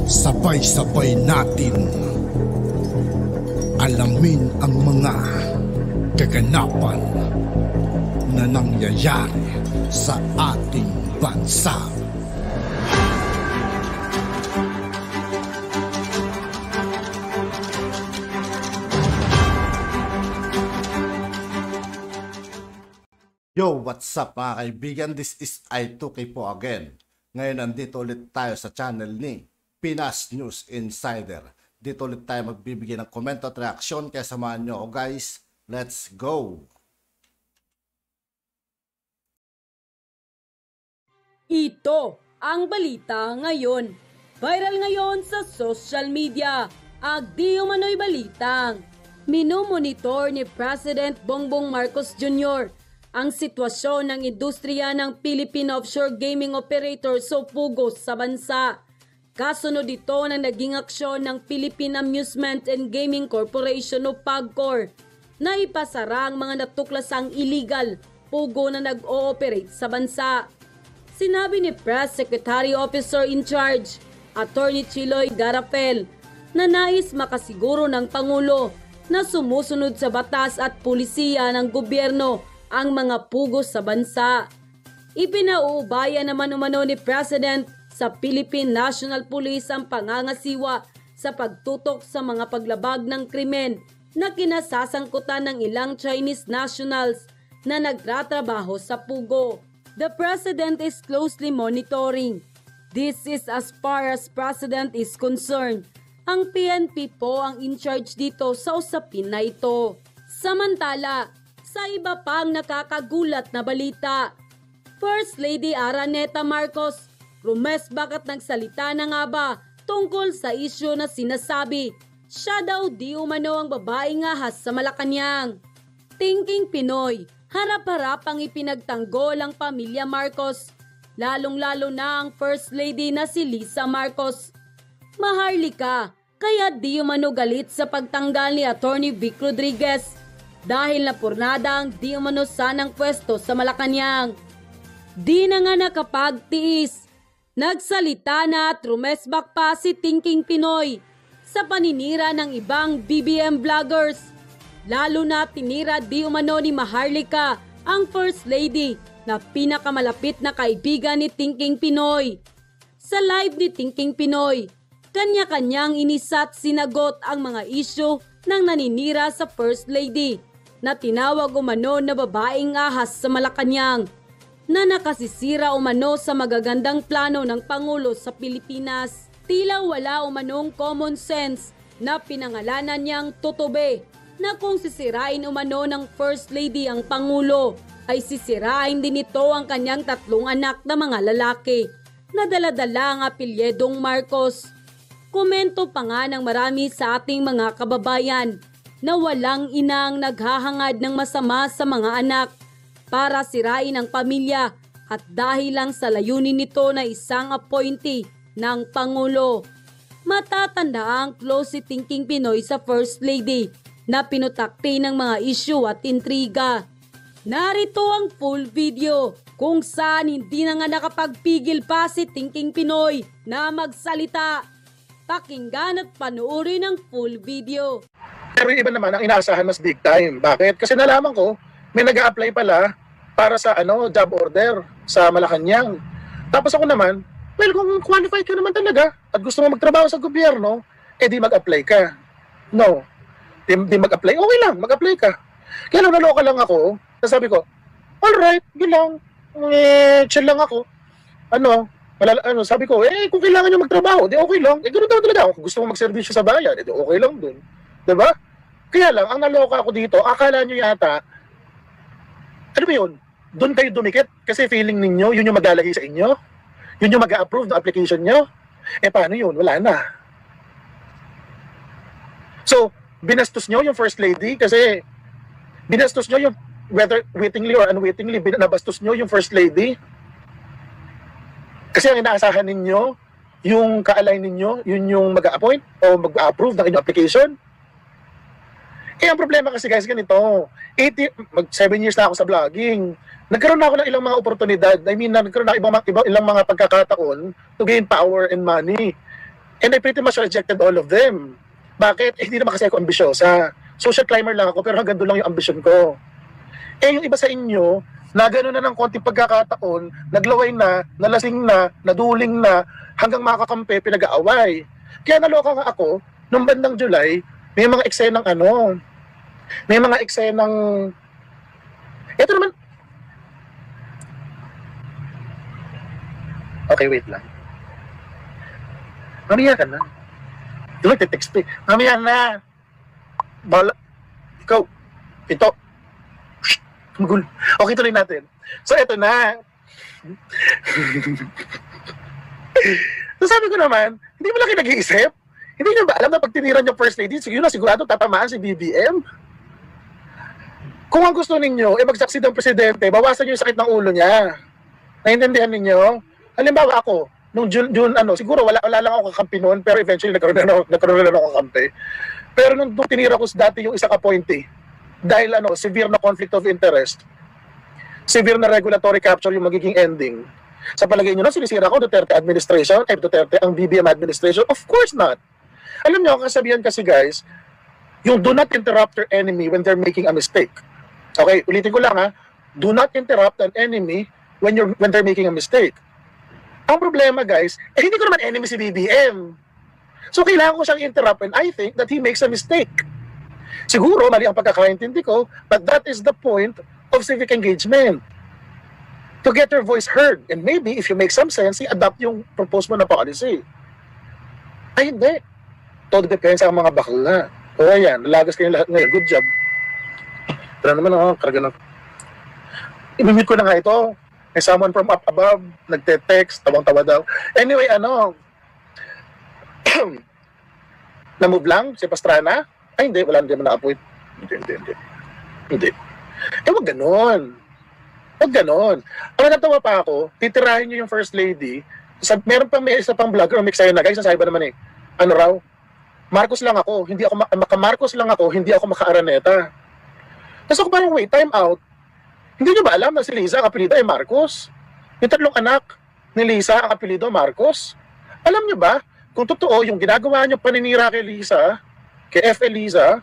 Sabay-sabay natin alamin ang mga kaganapan na nangyayari sa ating bansa. Yo, what's up mga kaibigan? This is I2K po again. Ngayon nandito ulit tayo sa channel ni Pinas News Insider. Dito ulit tayo magbibigay ng komento at reaksyon, kaya samahan nyo ako guys. Let's go! Ito ang balita ngayon. Viral ngayon sa social media. Agdi umano'y balitang minumonitor ni President Bongbong Marcos Jr. ang sitwasyon ng industriya ng Philippine Offshore Gaming Operators o PUGO sa bansa. Kasunod ito na naging aksyon ng Philippine Amusement and Gaming Corporation o PAGCOR na ipasara ang mga natuklasang illegal PUGO na nag-ooperate sa bansa. Sinabi ni Press Secretary Officer in Charge, Attorney Chiloy Garapel, na nais makasiguro ng Pangulo na sumusunod sa batas at pulisiya ng gobyerno ang mga PUGO sa bansa. Ipinauubaya naman umano ni President sa Philippine National Police ang pangangasiwa sa pagtutok sa mga paglabag ng krimen na kinasasangkutan ng ilang Chinese nationals na nagtatrabaho sa PUGO. The President is closely monitoring. This is as far as President is concerned. Ang PNP po ang in charge dito sa usapin na ito. Samantala, sa iba pang nakakagulat na balita, First Lady Araneta Marcos rumesbak at nagsalita na nga ba tungkol sa isyu na sinasabi siya daw di umano ang babaeng ahas sa Malacanang. Thinking Pinoy, harap-harapang ipinagtanggol ang pamilya Marcos, lalong-lalo na ang First Lady na si Lisa Marcos. Maharlika, kaya di umano galit sa pagtanggal ni Attorney Vic Rodriguez dahil napurnada ang di umano sanang pwesto sa Malacanang. Di na nga nakapagtiis. Nagsalita na at rumesbak pa si Thinking Pinoy sa paninira ng ibang BBM vloggers. Lalo na tinira di umano ni Maharlika ang First Lady na pinakamalapit na kaibigan ni Thinking Pinoy. Sa live ni Thinking Pinoy, kanya-kanyang inisat sinagot ang mga isyu ng naninira sa First Lady na tinawag umano na babaeng ahas sa Malacanang na nakasisira umano sa magagandang plano ng Pangulo sa Pilipinas. Tila wala umanong common sense na pinangalanan niyang Totobe na kung sisirain umano ng First Lady ang Pangulo ay sisirain din ito ang kanyang 3 anak na mga lalaki na dala-dala ang apelyedong Marcos. Komento pa nga ng marami sa ating mga kababayan na walang inang naghahangad ng masama sa mga anak para sirain ang pamilya at dahil lang sa layunin nito na isang appointee ng Pangulo. Matatanda ang close si Thinking Pinoy sa First Lady na pinutakti ng mga isyu at intriga. Narito ang full video kung saan hindi na nga nakapagpigil pa si Thinking Pinoy na magsalita. Pakinggan at panoorin ang full video. Pero iba naman ang inaasahan mas big time. Bakit? Kasi nalaman ko, may nag-a-apply pala para sa job order sa Malacanang. Tapos ako naman, well, kung qualified ka naman talaga at gusto mo magtrabaho sa gobyerno, di mag-apply ka. No. Di mag-apply, okay lang, mag-apply ka. Kaya lang naloka lang ako, sabi ko, alright, yun lang, chill lang ako. Sabi ko, kung kailangan nyo magtrabaho, di okay lang. Ganoon daw talaga ako. Kung gusto mo magservisyo sa bayan, di okay lang dun. Diba? Kaya lang, ang naloka ako dito, akala nyo yata, ano ba yun? Doon kayo dumikit kasi feeling ninyo, yun yung maglalagay sa inyo? Yun yung mag-a-approve ng application nyo? Paano yun? Wala na. So, binastos nyo yung First Lady kasi binastos nyo yung, whether wittingly or unwittingly, nabastos nyo yung First Lady. Kasi ang inaasahan ninyo, yung ka-align ninyo, yun yung mag-a-appoint o mag-a-approve ng inyong application. Ang problema kasi guys, ganito, 7 years na ako sa vlogging. Nagkaroon na ako ng ilang mga oportunidad. Nagkaroon na ilang mga pagkakataon to gain power and money. And I pretty much rejected all of them. Bakit? Hindi naman kasi ako ambisyosa. Social climber lang ako, pero hanggang doon lang yung ambisyon ko. Eh, yung iba sa inyo, na gano'n na ng konting pagkakataon, naglaway na, nalasing na, naduling na, hanggang makakampi, pinag-aaway. Kaya naloka nga ako, nung bandang July, may mga eksenang may mga eksenang, ito naman, okay, wait lang. Mamaya ka na. Ito nagte-text pa eh. Mamaya na. Bala. Ikaw. Ito. Shhh. Magul. Okay, tuloy natin. So, eto na. So, sabi ko naman, hindi mo lang nag-iisip? Hindi nyo ba alam na pag tiniran yung first lady, yun na sigurado tatamaan si BBM? Kung ang gusto ninyo, mag-succeed ang presidente, bawasan nyo yung sakit ng ulo niya. Naintindihan ninyo? Halimbawa ako, nung June siguro wala lang ako kakampi noon, pero eventually nagkaroon na ako kakampi. Pero nung tinira ko dati yung isang appointee, dahil severe na conflict of interest, severe na regulatory capture yung magiging ending. Sa palagay nyo na sinisira ko Duterte administration, Duterte ang BBM administration? Of course not. Alam nyo, kasabihan kasi guys, yung do not interrupt your enemy when they're making a mistake. Okay, ulitin ko lang ha, do not interrupt an enemy when they're making a mistake. Ang problema guys, hindi ko naman enemy si BBM. So kailangan ko siyang interrupt when I think that he makes a mistake. Siguro, mali ang pagkakaintindi ko, but that is the point of civic engagement. To get your voice heard. And maybe, if you make some sense, i-adapt yung propose mo na policy. Ay, hindi. Todo depende sa mga bakla. O ayan, nalagas kayo lahat ngayon. Good job. Tara naman karga na. I-mute ko na nga ito. May someone from up above, nagte-text, tawang-tawa daw. Anyway, na-move lang si Pastrana? Ay, hindi, wala naman na-appoint. Hindi. Wag ganon. Ang natawa pa ako, titirahin niyo yung first lady, may isa pang vlogger, may na guys, nasabi ba naman Marcos lang ako, hindi ako maka-Araneta. Tapos ako parang, wait, time out. Hindi nyo ba alam na si Liza ang apelido ay Marcos? Yung 3 anak ni Liza ang apelido Marcos? Alam nyo ba, kung totoo yung ginagawa nyo paninira kay Liza, kay F. Eliza,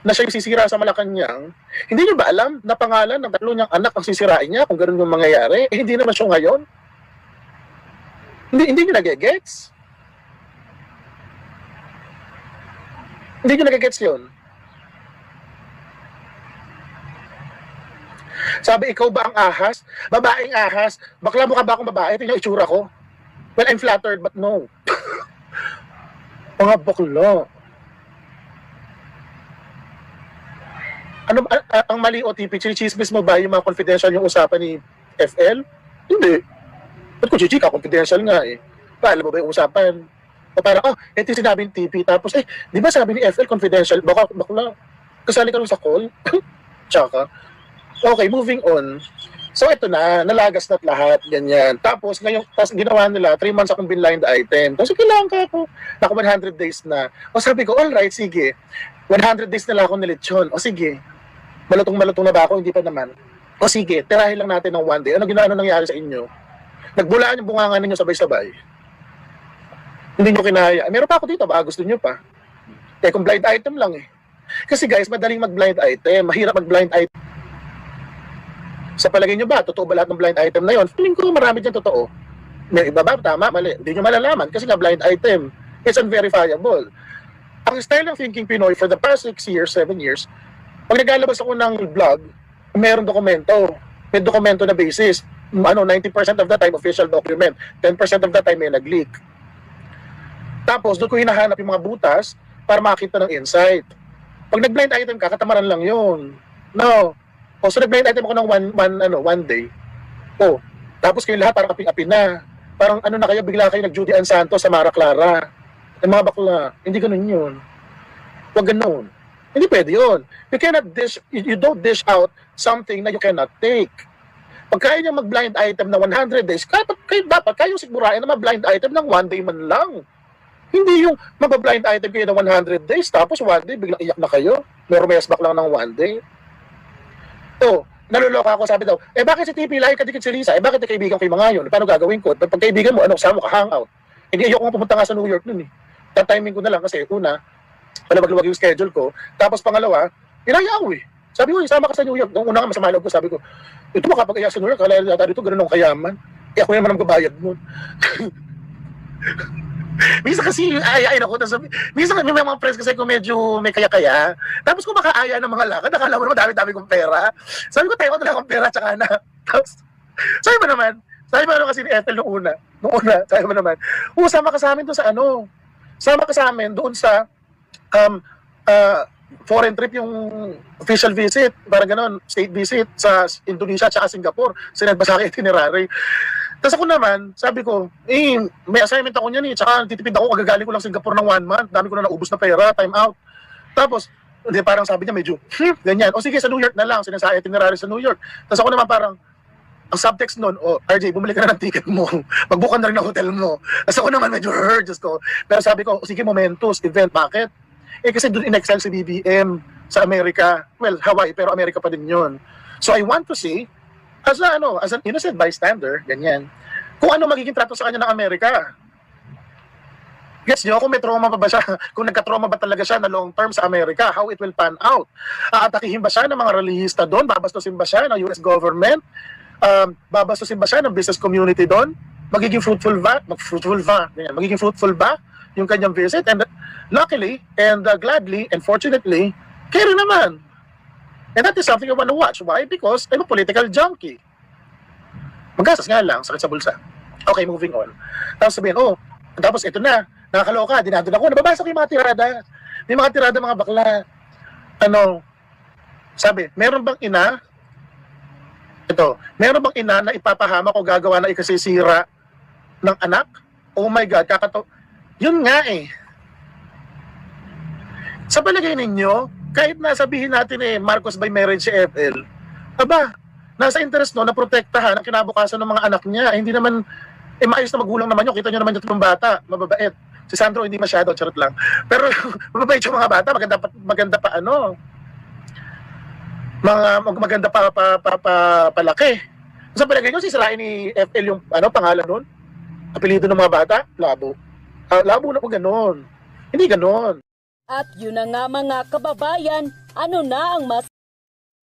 na siya yung sisira sa Malacanang, hindi nyo ba alam na pangalan ng 3 niyang anak ang sisirain niya kung gano'n yung mangyayari? Hindi naman siya ngayon. Hindi nyo nagigets? Hindi nyo nagigets yun? Sabi, ikaw ba ang ahas? Babaeng ahas? Bakla mo ka ba akong babae? Ito yung itsura ko. Well, I'm flattered, but no. Mga bakla. Ang mali OTP, chismis mo ba yung mga confidential yung usapan ni FL? Hindi. Ba't ko chichika? Confidential nga eh. Alam mo ba yung usapan? O parang, ito yung sinabi ng TP. Tapos, di ba sabi ni FL confidential? Bakla. Kasali ka rin sa call? Tsaka. Okay, moving on. So ito na, nalagas na't lahat, ganyan. Tapos ginawa nila, 3 months akong binline item. Kasi kailangan ka ako. Naka 100 days na. O sabi ko, alright, sige. 100 days na lang ako nilitsyon. O sige. Malutong na ba ako? Hindi pa naman. O sige, tirahin lang natin ng 1 day. Ano nangyari sa inyo? Nagbulaan yung bunganga ninyo sabay-sabay. Hindi nyo kinaya. Meron pa ako dito, baka gusto nyo pa. Kaya kung blind item lang eh. Kasi guys, madaling mag-blind item. Mahirap mag-blind item. Sa palagay nyo ba, totoo ba lahat ng blind item na yon? Feeling ko marami dyan totoo. May iba ba? Tama, mali. Hindi nyo malalaman kasi nga blind item. It's unverifiable. Ang style ng Thinking Pinoy for the past 6 years, 7 years, pag naglalabas ako ng vlog, mayroong dokumento. May dokumento na basis. 90% of the time, official document. 10% of the time, may nag-leak. Tapos, doon ko hinahanap yung mga butas para makita ng insight. Pag nag-blind item ka, katamaran lang yun. No. O, so nag-blind item ako ng one day. O, tapos kayo lahat parang aping-api na. Parang na kayo, bigla kayo nag-Judy Ann Santos sa Mara Clara. Yung mga bakla, hindi ganun yun. Huwag ganun. Hindi pwede yun. You don't dish out something na you cannot take. Pag kaya niya mag-blind item na 100 days, dapat kayong sigurain na mag-blind item ng 1 day man lang. Hindi yung mag-blind item kayo ng 100 days, tapos 1 day, biglang iyak na kayo. May back lang ng 1 day. So, naluloka ako, sabi daw, bakit si TP lahi kadikit si Lisa? Bakit kaibigan ko yung mga yun? Paano gagawin ko? Pag kaibigan mo, saan mo ka hangout? Hindi ayoko nga pumunta nga sa New York nun eh. tatiming ko na lang kasi una, malawag-luwag yung schedule ko. Tapos pangalawa, inaya ako eh. Sabi ko, isama ka sa New York. Nung una nga masama loob ko, sabi ko, ito makapag-iya sa New York, kala yata dito, ganun ang kayaman. Eh ako naman ang babayad nun. Minsan kasi aayain ako, tapos minsan may mga friends kasi kung medyo may kaya-kaya, tapos kung makaaya ng mga lakad, akala mo naman dami-dami kong pera. Sabi ko, tayo ko na lang akong pera, tsaka na. Tapos, sabi mo naman kasi ni Ethel nung una, sabi mo naman, sama ka sa amin doon sa sama ka sa amin doon sa foreign trip, yung official visit, parang ganon, state visit sa Indonesia at Singapore. Sinadba sa akin itinerary. Tapos ako naman, sabi ko, may assignment ako niyan tsaka titipid ako, kagagaling ko lang Singapore ng 1 month, dami ko na naubos na pera, time out. Tapos, hindi, parang sabi niya medyo, ganyan. O sige, sa New York na lang, sinasa itinerary sa New York. Tapos ako naman parang, ang subtext nun, RJ, bumili ka na ng ticket mo, magbukan na rin ng hotel mo. Tapos ako naman medyo hurt, just ko. Pero sabi ko, sige, momentous event, bakit? Kasi doon in-excel si BBM sa Amerika. Well, Hawaii, pero Amerika pa din yun. So I want to see, as an innocent bystander, ganyan, kung ano magiging trato sa kanya ng Amerika. Gets nyo, kung may trauma pa ba siya, kung nagka-trauma ba talaga siya na long term sa Amerika, how it will pan out. Aatakihin ba siya ng mga relihista doon? Babastusin ba siya ng US government? Babastusin ba siya ng business community doon? Magiging fruitful ba? Magiging fruitful ba yung kanyang visit? And luckily, and gladly, and fortunately, carry naman. And that is something I want to watch. Why? Because I'm a political junkie. Magastos nga lang, sakit sa bulsa. Okay, moving on. Tapos sabihin, tapos ito na, nakakaloka, dinadun ako, nababasa ko yung mga tirada. May mga tirada, mga bakla. Sabi, meron bang ina na ipapahama ko gagawa na ikasisira ng anak? Oh my God, yun nga eh. Sa palagay ninyo, kahit nasabihin natin Marcos by marriage si FL, nasa interest na protektahan ang kinabukasan ng mga anak niya. Hindi naman, maayos na magulang naman yun. Kita nyo naman yung tatlong bata, mababait. Si Sandro hindi masyado, charot lang. Pero mababait yung mga bata, maganda pa maganda pa palaki. Sa palagay nyo, sisirain ni FL yung pangalan nun? Apelido ng mga bata? Labo. Labo na po ganon. Hindi ganon. At yun na nga mga kababayan, ano na ang mas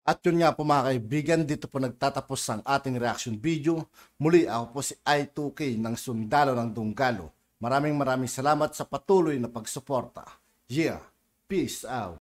At yun nga po mga kaibigan, dito po nagtatapos ang ating reaction video. Muli ako po si I2K ng Sundalo ng Dunggalo. Maraming salamat sa patuloy na pagsuporta. Yeah, peace out.